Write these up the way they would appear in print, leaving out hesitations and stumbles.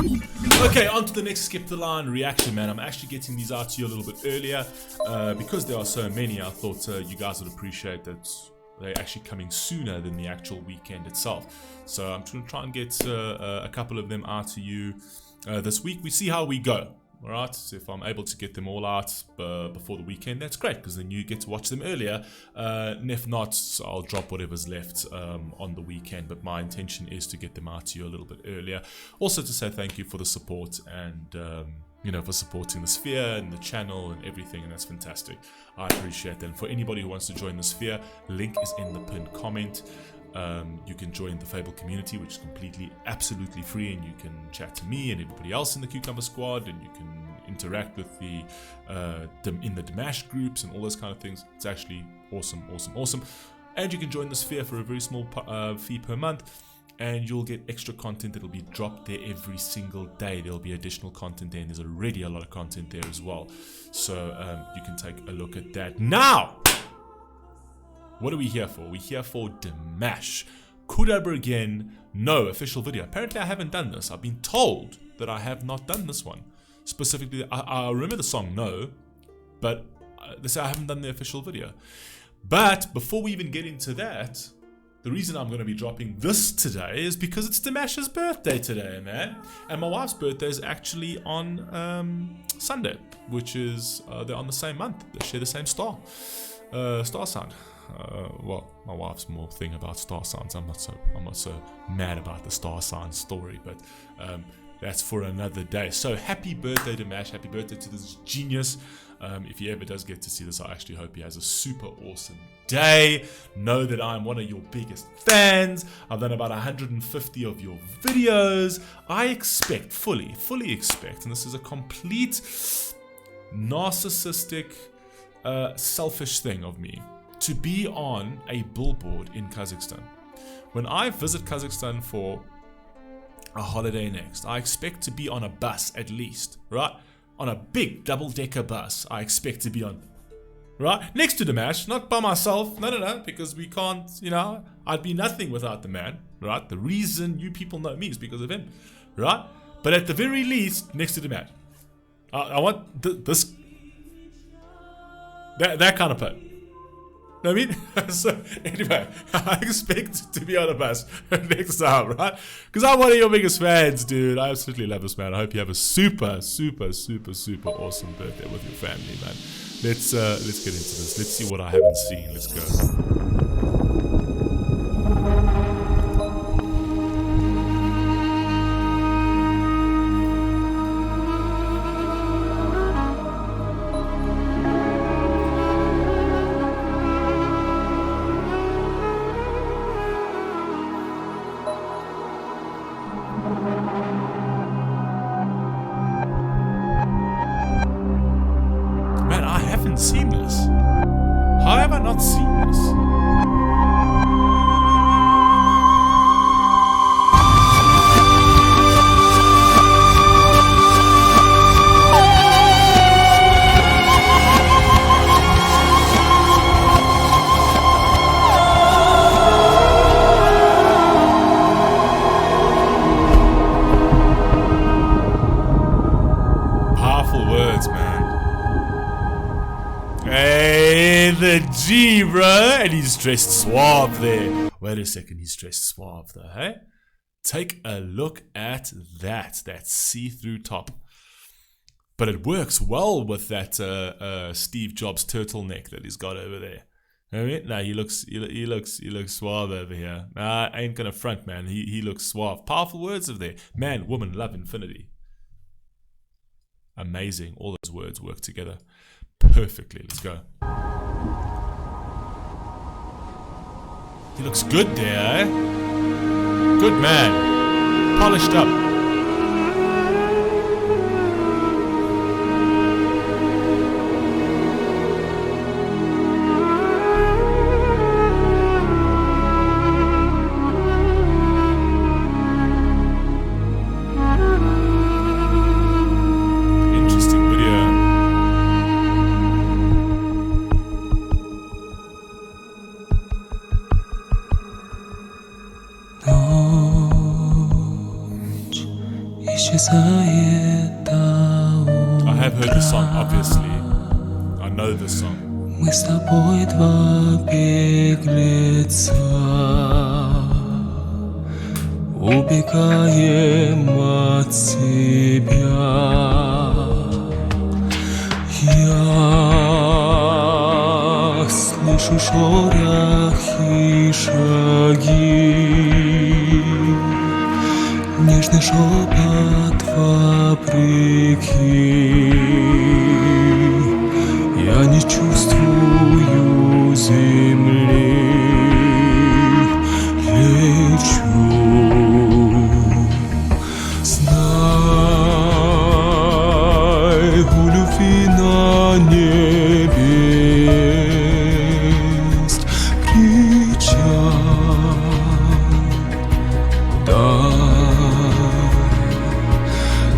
Okay, on to the next Skip the Line reaction, man. I'm actually getting these out to you a little bit earlier because there are so many. I thought you guys would appreciate that they're actually coming sooner than the actual weekend itself. So I'm going to try and get a couple of them out to you this week. We see how we go. Alright, so if I'm able to get them all out before the weekend, that's great, because then you get to watch them earlier. And if not, so I'll drop whatever's left on the weekend, but my intention is to get them out to you a little bit earlier. Also to say thank you for the support and for supporting the Sphere and the channel and everything, and that's fantastic. I appreciate that. And for anybody who wants to join the Sphere, link is in the pinned comment. You can join the Fable community, which is completely, absolutely free, and you can chat to me and everybody else in the Cucumber Squad, and you can interact with the in the Dimash groups and all those kind of things. It's actually awesome. And you can join the Sphere for a very small fee per month, and you'll get extra content that'll be dropped there every single day. There'll be additional content there, and there's already a lot of content there as well. So you can take a look at that. Now, what are we here for? We're here for Dimash Qudaibergen No official video. Apparently I haven't done this. I've been told that I have not done this one. Specifically, I remember the song No, but they say I haven't done the official video. But before we even get into that, the reason I'm going to be dropping this today is because it's Dimash's birthday today, man. And my wife's birthday is actually on Sunday, which is, they're on the same month. They share the same star sign. Well, my wife's more thing about star signs. I'm not so mad about the star sign story, but that's for another day. So happy birthday, Dimash! Happy birthday to this genius. If he ever does get to see this, I actually hope he has a super awesome day. Know that I'm one of your biggest fans. I've done about 150 of your videos. I expect, fully expect, and this is a complete narcissistic, selfish thing of me, to be on a billboard in Kazakhstan. When I visit Kazakhstan for a holiday next, I expect to be on a bus at least, right? On a big double-decker bus, I expect to be on, right? Next to Dimash, not by myself, no, because we can't, I'd be nothing without the man, right? The reason you people know me is because of him, right? But at the very least, next to Dimash. I want this, that kind of put. I mean, so anyway, I expect to be on a bus next time, right? Because I'm one of your biggest fans, dude. I absolutely love this man. I hope you have a super awesome birthday with your family, man. Let's get into this. Let's see what I haven't seen. Let's go. Seen this? How have I not seen this? Powerful words, man. Hey, the G, bro. And he's dressed suave there. Wait a second, he's dressed suave though, hey? Take a look at that see-through top. But it works well with that Steve Jobs turtleneck that he's got over there. I mean, nah, he looks suave over here. Nah, I ain't gonna front, man. He looks suave. Powerful words of there. Man, woman, love, infinity. Amazing. All those words work together perfectly. Let's go. He looks good there, eh? Good man. Polished up. I have heard the song, obviously. I know this song. Мы с тобой два беглеца, убегаем от себя. Я слышу шорохи, шаги, нежный шепот вопреки. Я не чувствую земли, лечу. Знай, у любви на небе есть причал. Дай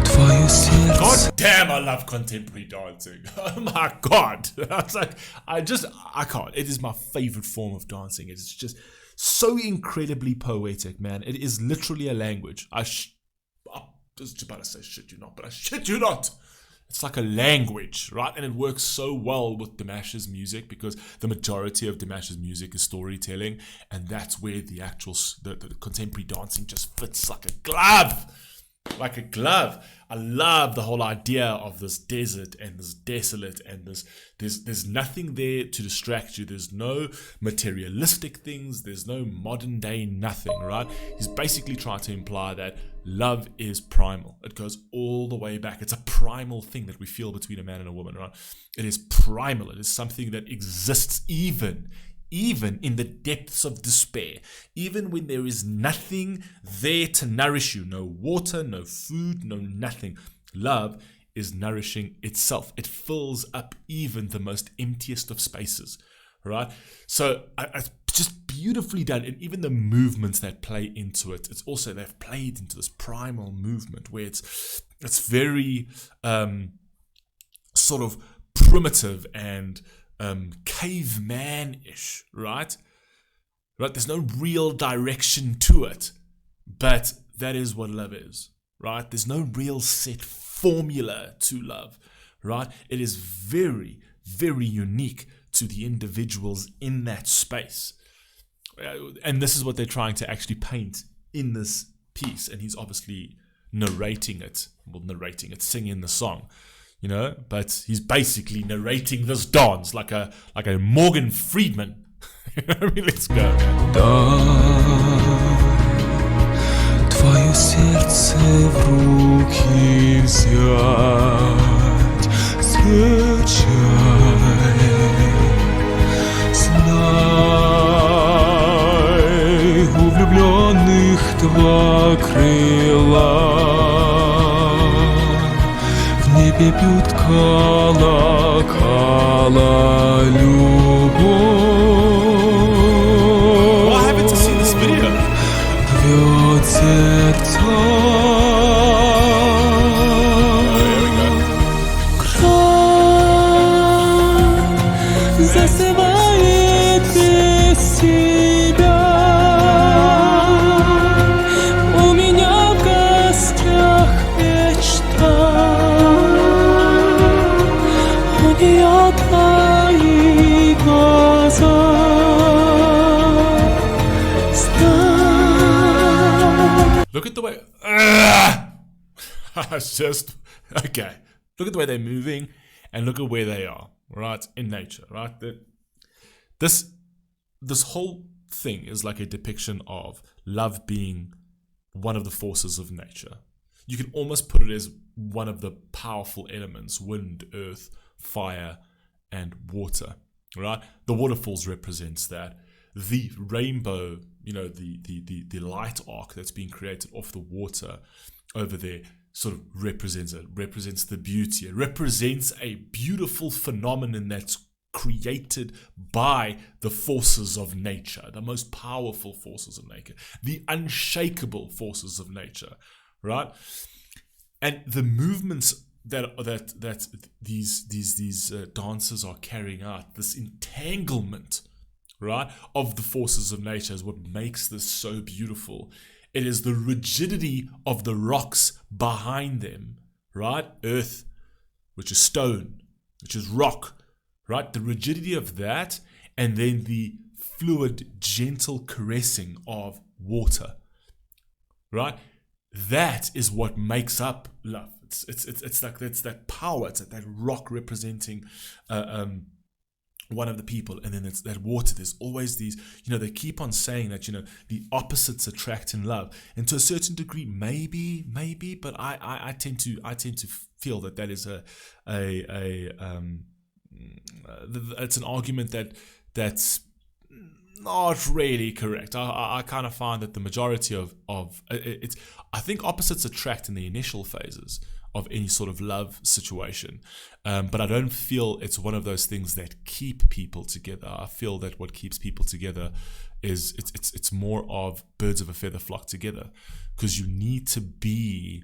твое сердце. God damn, I love contemporary dancing. Oh my god. It's like, I can't. It is my favorite form of dancing. It's just so incredibly poetic, man. It is literally a language. I was just about to say shit you not, but I shit you not. It's like a language, right? And it works so well with Dimash's music because the majority of Dimash's music is storytelling, and that's where the actual the contemporary dancing just fits like a glove. Like a glove. I love the whole idea of this desert and this desolate and there's nothing there to distract you. There's no materialistic things. There's no modern day nothing, right? He's basically trying to imply that love is primal. It goes all the way back. It's a primal thing that we feel between a man and a woman, right? It is primal. It is something that exists even in the depths of despair, even when there is nothing there to nourish you, no water, no food, no nothing. Love is nourishing itself. It fills up even the most emptiest of spaces, right? So it's just beautifully done. And even the movements that play into it, they've played into this primal movement where it's very sort of primitive and caveman-ish, right? There's no real direction to it, but that is what love is, right? There's no real set formula to love, right? It is very, very unique to the individuals in that space. And this is what they're trying to actually paint in this piece. And he's obviously singing the song. You know, but he's basically narrating this dance like a Morgan Freeman. I mean, let's go. Твое сердце в руки взять, встречай. Знай, у влюбленных два крыла. В небе бьют колокола любовь. Well, I haven't seen this video. Рвет сердца. Край засыпает без тебя. У меня в гостях мечта. Твои глаза. Look at the way. It's just okay. Look at the way they're moving, and look at where they are, right, in nature, right. This whole thing is like a depiction of love being one of the forces of nature. You can almost put it as one of the powerful elements: wind, earth, fire, and water, right? The waterfalls represents that. The rainbow, the light arc that's being created off the water over there sort of represents the beauty. It represents a beautiful phenomenon that's created by the forces of nature, the most powerful forces of nature, the unshakable forces of nature, right? And the movements that these dancers are carrying out, this entanglement, right, of the forces of nature, is what makes this so beautiful. It is the rigidity of the rocks behind them, right? Earth, which is stone, which is rock, right? The rigidity of that, and then the fluid, gentle caressing of water, right? That is what makes up love. It's like that's that power. It's like that rock representing one of the people, and then it's that water. There's always these, they keep on saying that, the opposites attract in love, and to a certain degree, maybe, but I tend to feel that is it's an argument that's not really correct. I kind of find that the majority of it's, I think opposites attract in the initial phases of any sort of love situation, but I don't feel it's one of those things that keep people together. I feel that what keeps people together is it's more of birds of a feather flock together, because you need to be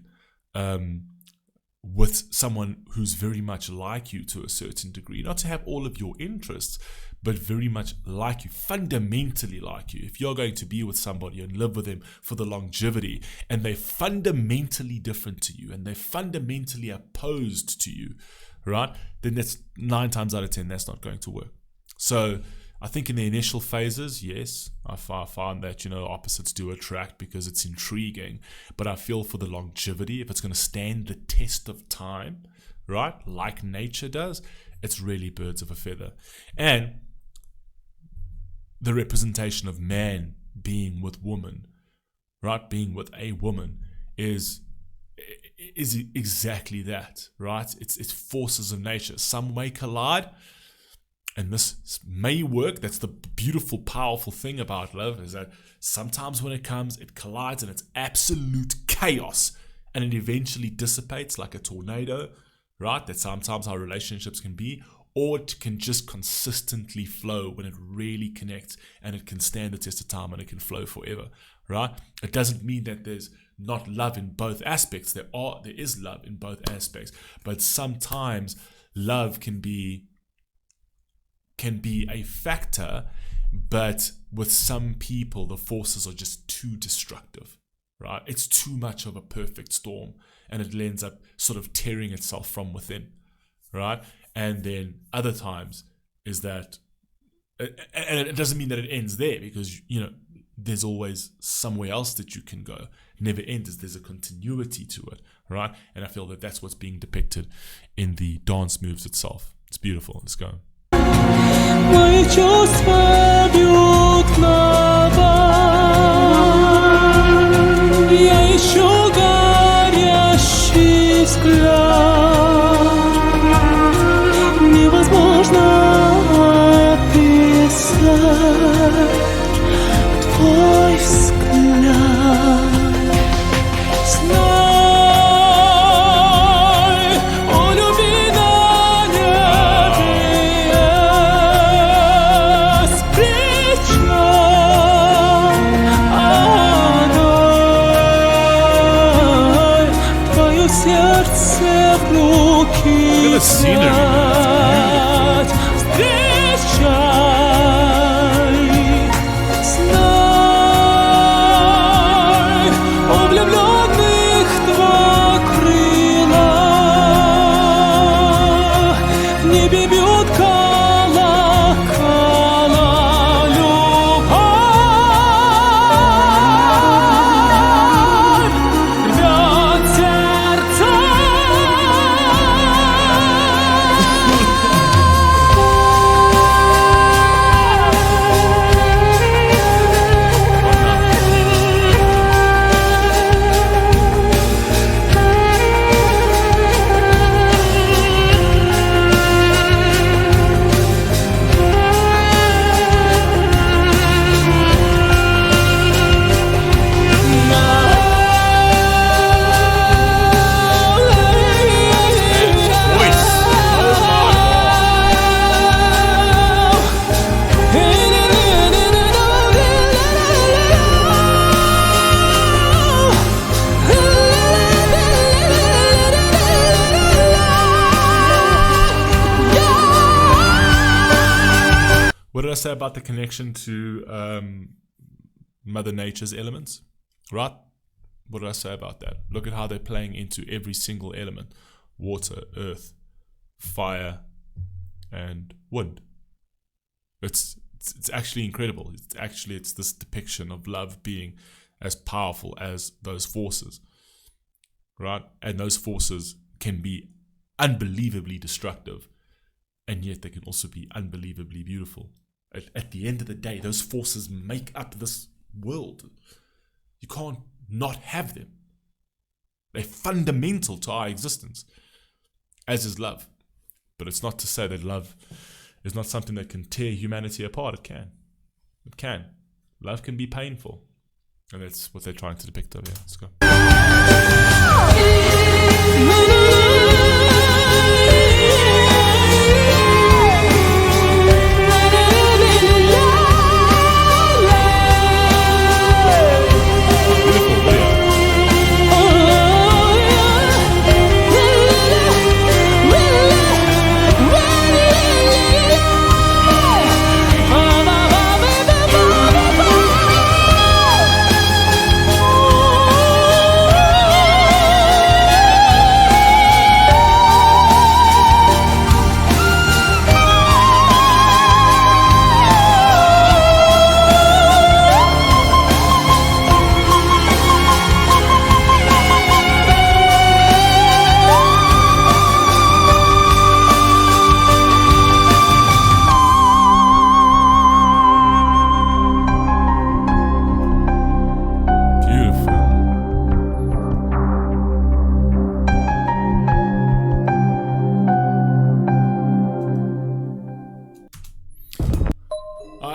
with someone who's very much like you to a certain degree, not to have all of your interests, but very much like you, fundamentally like you. If you're going to be with somebody and live with them for the longevity, and they're fundamentally different to you, and they're fundamentally opposed to you, right? Then that's 9 times out of 10, that's not going to work. So I think in the initial phases, yes, I find that, opposites do attract because it's intriguing. But I feel for the longevity, if it's going to stand the test of time, right, like nature does, it's really birds of a feather. And the representation of man being with woman, right, being with a woman is exactly that, right? It's forces of nature. Some may collide, and this may work. That's the beautiful, powerful thing about love, is that sometimes when it comes, it collides and it's absolute chaos, and it eventually dissipates like a tornado, right? That's sometimes how relationships can be. Or it can just consistently flow when it really connects, and it can stand the test of time, and it can flow forever, right? It doesn't mean that there's not love in both aspects. There is love in both aspects, but sometimes love can be a factor, but with some people, the forces are just too destructive, right? It's too much of a perfect storm, and it ends up sort of tearing itself from within, right? And then other times is that, and it doesn't mean that it ends there, because, there's always somewhere else that you can go. It never ends. There's a continuity to it, right? And I feel that that's what's being depicted in the dance moves itself. It's beautiful. Let's go. Мои чувства бьют набат. Я ищу горящий взгляд. Невозможно описать твой взгляд. Знай, о любви на небе есть причал. Отдай твое сердце в руки взять. Встречай, знай, у влюбленных два крыла, в небе бьют колокола, любовь рвет сердца. What did I say about the connection to Mother Nature's elements? Right? What did I say about that? Look at how they're playing into every single element. Water, earth, fire, and wind. It's actually incredible. It's this depiction of love being as powerful as those forces. Right? And those forces can be unbelievably destructive, and yet they can also be unbelievably beautiful. At the end of the day, those forces make up this world. You can't not have them. They're fundamental to our existence, as is love. But it's not to say that love is not something that can tear humanity apart. It can. It can. Love can be painful. And that's what they're trying to depict over here. Let's go.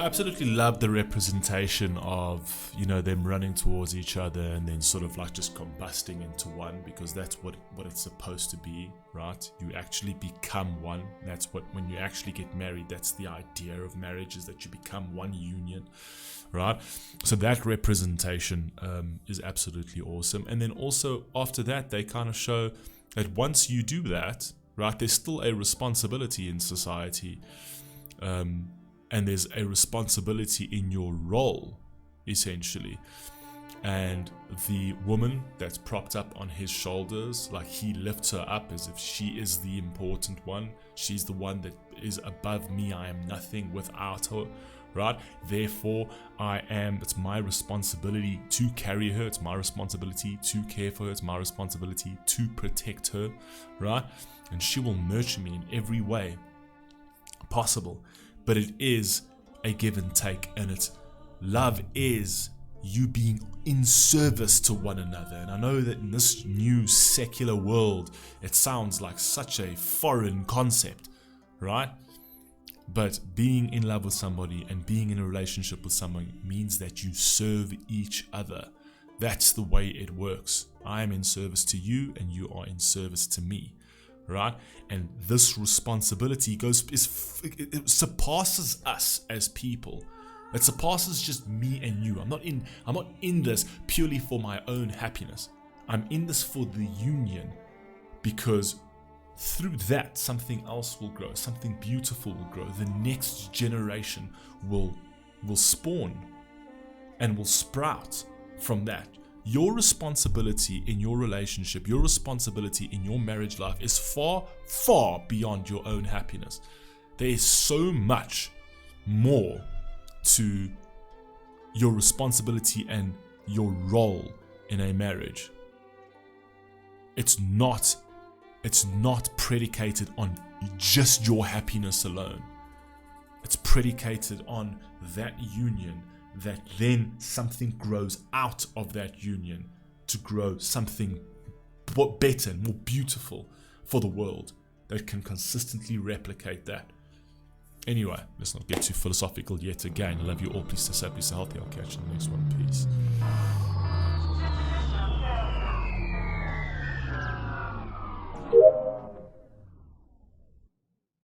Absolutely love the representation of, them running towards each other and then sort of like just combusting into one, because that's what it's supposed to be, right? You actually become one. That's what, when you actually get married, that's the idea of marriage, is that you become one union, right? So that representation is absolutely awesome. And then also after that, they kind of show that once you do that, right, there's still a responsibility in society, and there's a responsibility in your role, essentially. And the woman that's propped up on his shoulders, like he lifts her up as if she is the important one. She's the one that is above me. I am nothing without her, right? Therefore, it's my responsibility to carry her. It's my responsibility to care for her. It's my responsibility to protect her, right? And she will nurture me in every way possible. But it is a give and take, and love is you being in service to one another. And I know that in this new secular world, it sounds like such a foreign concept, right? But being in love with somebody and being in a relationship with someone means that you serve each other. That's the way it works. I am in service to you and you are in service to me. Right? And this responsibility it surpasses us as people. It surpasses just me and you. I'm not in this purely for my own happiness. I'm in this for the union, because through that something else will grow, something beautiful will grow. The next generation will spawn and will sprout from that. Your responsibility in your relationship, your responsibility in your marriage life is far, far beyond your own happiness. There is so much more to your responsibility and your role in a marriage. It's not predicated on just your happiness alone. It's predicated on that union, that then something grows out of that union to grow something better and more beautiful for the world that can consistently replicate that. Anyway, let's not get too philosophical yet again. I love you all. Please stay safe, stay healthy. I'll catch you in the next one. Peace.